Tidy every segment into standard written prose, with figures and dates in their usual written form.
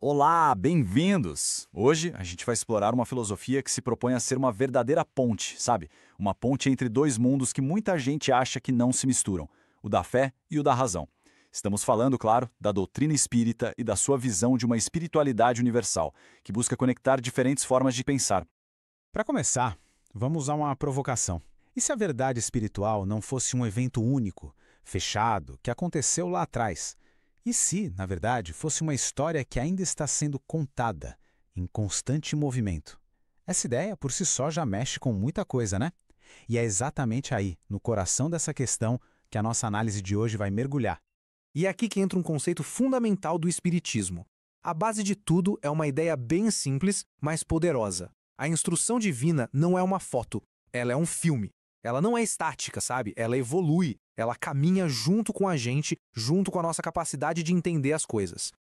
Olá, bem-vindos! Hoje a gente vai explorar uma filosofia que se propõe a ser uma verdadeira ponte, sabe? Uma ponte entre dois mundos que muita gente acha que não se misturam, o da fé e o da razão. Estamos falando, claro, da doutrina espírita e da sua visão de uma espiritualidade universal, que busca conectar diferentes formas de pensar. Para começar, vamos a uma provocação. E se a verdade espiritual não fosse um evento único, fechado, que aconteceu lá atrás? E se, na verdade, fosse uma história que ainda está sendo contada, em constante movimento? Essa ideia, por si só, já mexe com muita coisa, né? E é exatamente aí, no coração dessa questão, que a nossa análise de hoje vai mergulhar. E é aqui que entra um conceito fundamental do espiritismo. A base de tudo é uma ideia bem simples, mas poderosa. A instrução divina não é uma foto, ela é um filme. Ela não é estática, sabe? Ela evolui, ela caminha junto com a gente, junto com a nossa capacidade de entender as coisas.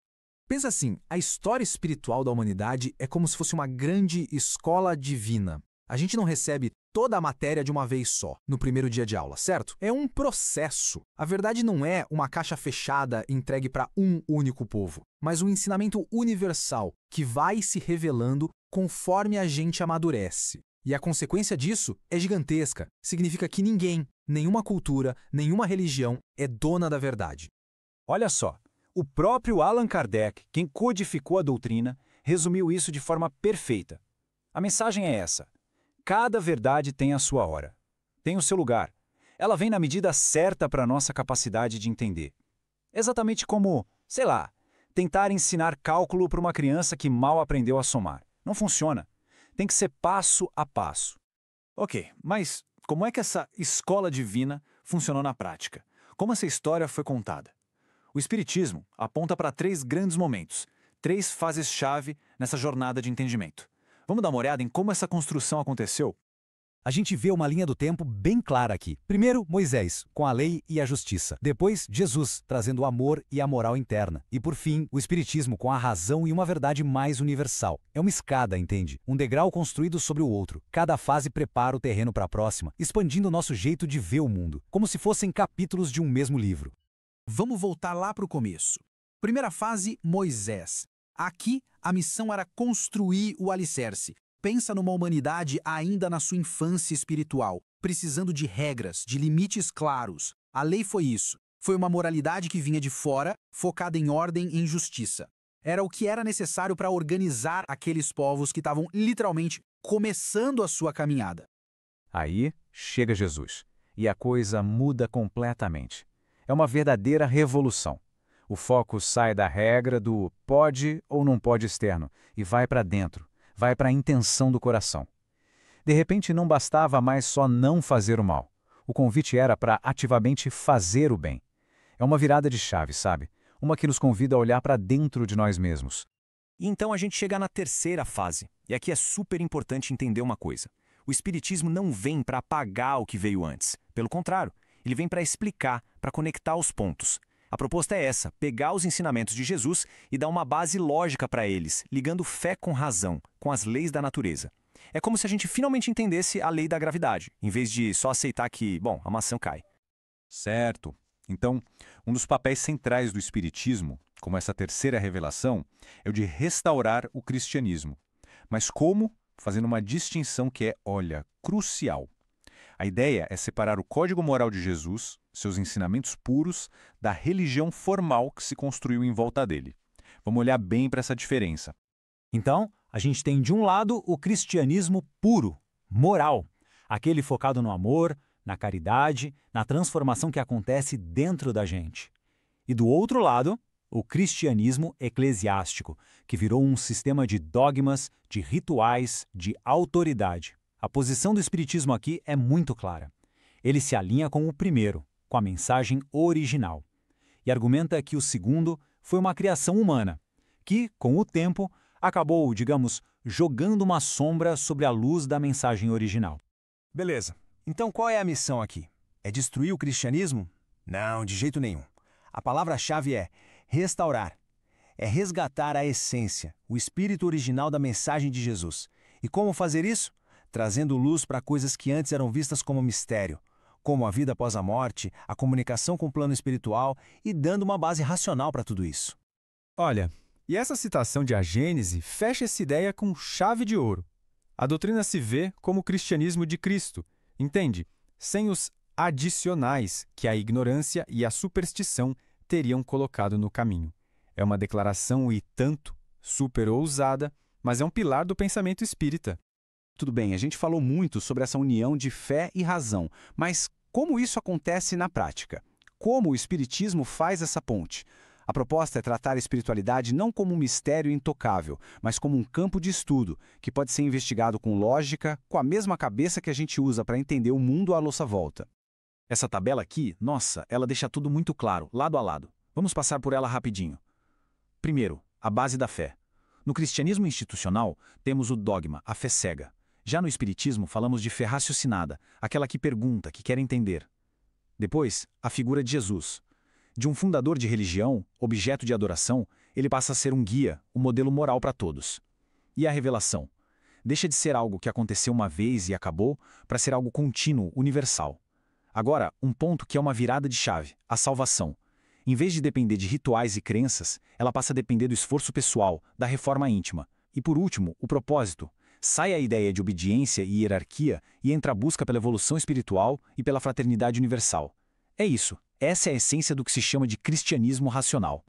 Pensa assim, a história espiritual da humanidade é como se fosse uma grande escola divina. A gente não recebe toda a matéria de uma vez só, no primeiro dia de aula, certo? É um processo. A verdade não é uma caixa fechada entregue para um único povo, mas um ensinamento universal que vai se revelando conforme a gente amadurece. E a consequência disso é gigantesca. Significa que ninguém, nenhuma cultura, nenhuma religião é dona da verdade. Olha só, o próprio Allan Kardec, quem codificou a doutrina, resumiu isso de forma perfeita. A mensagem é essa: cada verdade tem a sua hora, tem o seu lugar. Ela vem na medida certa para a nossa capacidade de entender. Exatamente como, sei lá, tentar ensinar cálculo para uma criança que mal aprendeu a somar. Não funciona. Tem que ser passo a passo. Ok, mas como é que essa escola divina funcionou na prática? Como essa história foi contada? O Espiritismo aponta para três grandes momentos, três fases-chave nessa jornada de entendimento. Vamos dar uma olhada em como essa construção aconteceu? A gente vê uma linha do tempo bem clara aqui. Primeiro, Moisés, com a lei e a justiça. Depois, Jesus, trazendo o amor e a moral interna. E por fim, o Espiritismo com a razão e uma verdade mais universal. É uma escada, entende? Um degrau construído sobre o outro. Cada fase prepara o terreno para a próxima, expandindo o nosso jeito de ver o mundo, como se fossem capítulos de um mesmo livro. Vamos voltar lá para o começo. Primeira fase, Moisés. Aqui, a missão era construir o alicerce. Pensa numa humanidade ainda na sua infância espiritual, precisando de regras, de limites claros. A lei foi isso. Foi uma moralidade que vinha de fora, focada em ordem e em justiça. Era o que era necessário para organizar aqueles povos que estavam literalmente começando a sua caminhada. Aí chega Jesus, e a coisa muda completamente. É uma verdadeira revolução. O foco sai da regra do pode ou não pode externo e vai para dentro. Vai para a intenção do coração. De repente, não bastava mais só não fazer o mal. O convite era para ativamente fazer o bem. É uma virada de chave, sabe? Uma que nos convida a olhar para dentro de nós mesmos. E então a gente chega na terceira fase. E aqui é super importante entender uma coisa. O Espiritismo não vem para apagar o que veio antes. Pelo contrário, ele vem para explicar, para conectar os pontos. A proposta é essa, pegar os ensinamentos de Jesus e dar uma base lógica para eles, ligando fé com razão, com as leis da natureza. É como se a gente finalmente entendesse a lei da gravidade, em vez de só aceitar que, bom, a maçã cai. Certo. Então, um dos papéis centrais do Espiritismo, como essa terceira revelação, é o de restaurar o cristianismo. Mas como? Fazendo uma distinção que é, olha, crucial. A ideia é separar o código moral de Jesus, seus ensinamentos puros, da religião formal que se construiu em volta dele. Vamos olhar bem para essa diferença. Então, a gente tem de um lado o cristianismo puro, moral, aquele focado no amor, na caridade, na transformação que acontece dentro da gente. E do outro lado, o cristianismo eclesiástico, que virou um sistema de dogmas, de rituais, de autoridade. A posição do Espiritismo aqui é muito clara. Ele se alinha com o primeiro, com a mensagem original, e argumenta que o segundo foi uma criação humana, que, com o tempo, acabou, digamos, jogando uma sombra sobre a luz da mensagem original. Beleza. Então qual é a missão aqui? É destruir o cristianismo? Não, de jeito nenhum. A palavra-chave é restaurar. É resgatar a essência, o espírito original da mensagem de Jesus. E como fazer isso? Trazendo luz para coisas que antes eram vistas como mistério, como a vida após a morte, a comunicação com o plano espiritual e dando uma base racional para tudo isso. Olha, E essa citação de A Gênese fecha essa ideia com chave de ouro. A doutrina se vê como o cristianismo de Cristo, entende? Sem os adicionais que a ignorância e a superstição teriam colocado no caminho. É uma declaração e tanto super ousada, mas é um pilar do pensamento espírita. Tudo bem, a gente falou muito sobre essa união de fé e razão, mas como isso acontece na prática? Como o Espiritismo faz essa ponte? A proposta é tratar a espiritualidade não como um mistério intocável, mas como um campo de estudo, que pode ser investigado com lógica, com a mesma cabeça que a gente usa para entender o mundo à nossa volta. Essa tabela aqui, nossa, ela deixa tudo muito claro, lado a lado. Vamos passar por ela rapidinho. Primeiro, a base da fé. No cristianismo institucional, temos o dogma, a fé cega. Já no espiritismo, falamos de fé raciocinada, aquela que pergunta, que quer entender. Depois, a figura de Jesus. De um fundador de religião, objeto de adoração, ele passa a ser um guia, um modelo moral para todos. E a revelação? Deixa de ser algo que aconteceu uma vez e acabou, para ser algo contínuo, universal. Agora, um ponto que é uma virada de chave, a salvação. Em vez de depender de rituais e crenças, ela passa a depender do esforço pessoal, da reforma íntima. E por último, o propósito. Sai a ideia de obediência e hierarquia e entra a busca pela evolução espiritual e pela fraternidade universal. É isso. Essa é a essência do que se chama de cristianismo racional.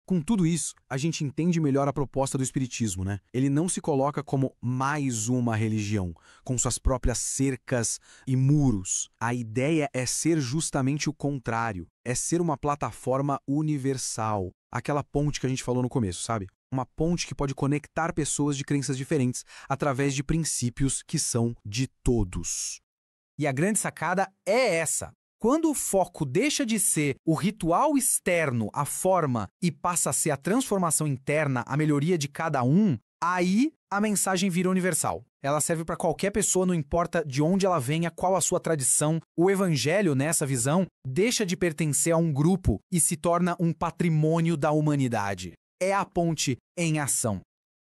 Com tudo isso, a gente entende melhor a proposta do Espiritismo, né? Ele não se coloca como mais uma religião, com suas próprias cercas e muros. A ideia é ser justamente o contrário. É ser uma plataforma universal. Aquela ponte que a gente falou no começo, sabe? Uma ponte que pode conectar pessoas de crenças diferentes através de princípios que são de todos. E a grande sacada é essa. Quando o foco deixa de ser o ritual externo, a forma, e passa a ser a transformação interna, a melhoria de cada um, aí a mensagem vira universal. Ela serve para qualquer pessoa, não importa de onde ela venha, qual a sua tradição. O evangelho, nessa visão, deixa de pertencer a um grupo e se torna um patrimônio da humanidade. É a ponte em ação.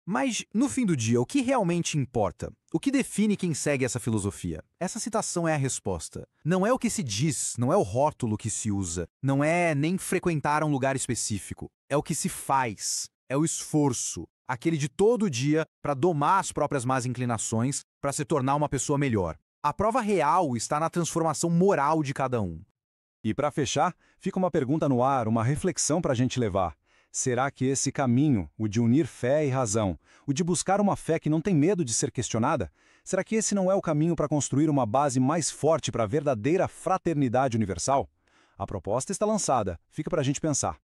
Mas, no fim do dia, o que realmente importa? O que define quem segue essa filosofia? Essa citação é a resposta. Não é o que se diz, não é o rótulo que se usa, não é nem frequentar um lugar específico. É o que se faz, é o esforço, aquele de todo dia para domar as próprias más inclinações, para se tornar uma pessoa melhor. A prova real está na transformação moral de cada um. E para fechar, fica uma pergunta no ar, uma reflexão para a gente levar. Será que esse caminho, o de unir fé e razão, o de buscar uma fé que não tem medo de ser questionada, será que esse não é o caminho para construir uma base mais forte para a verdadeira fraternidade universal? A proposta está lançada, fica para a gente pensar.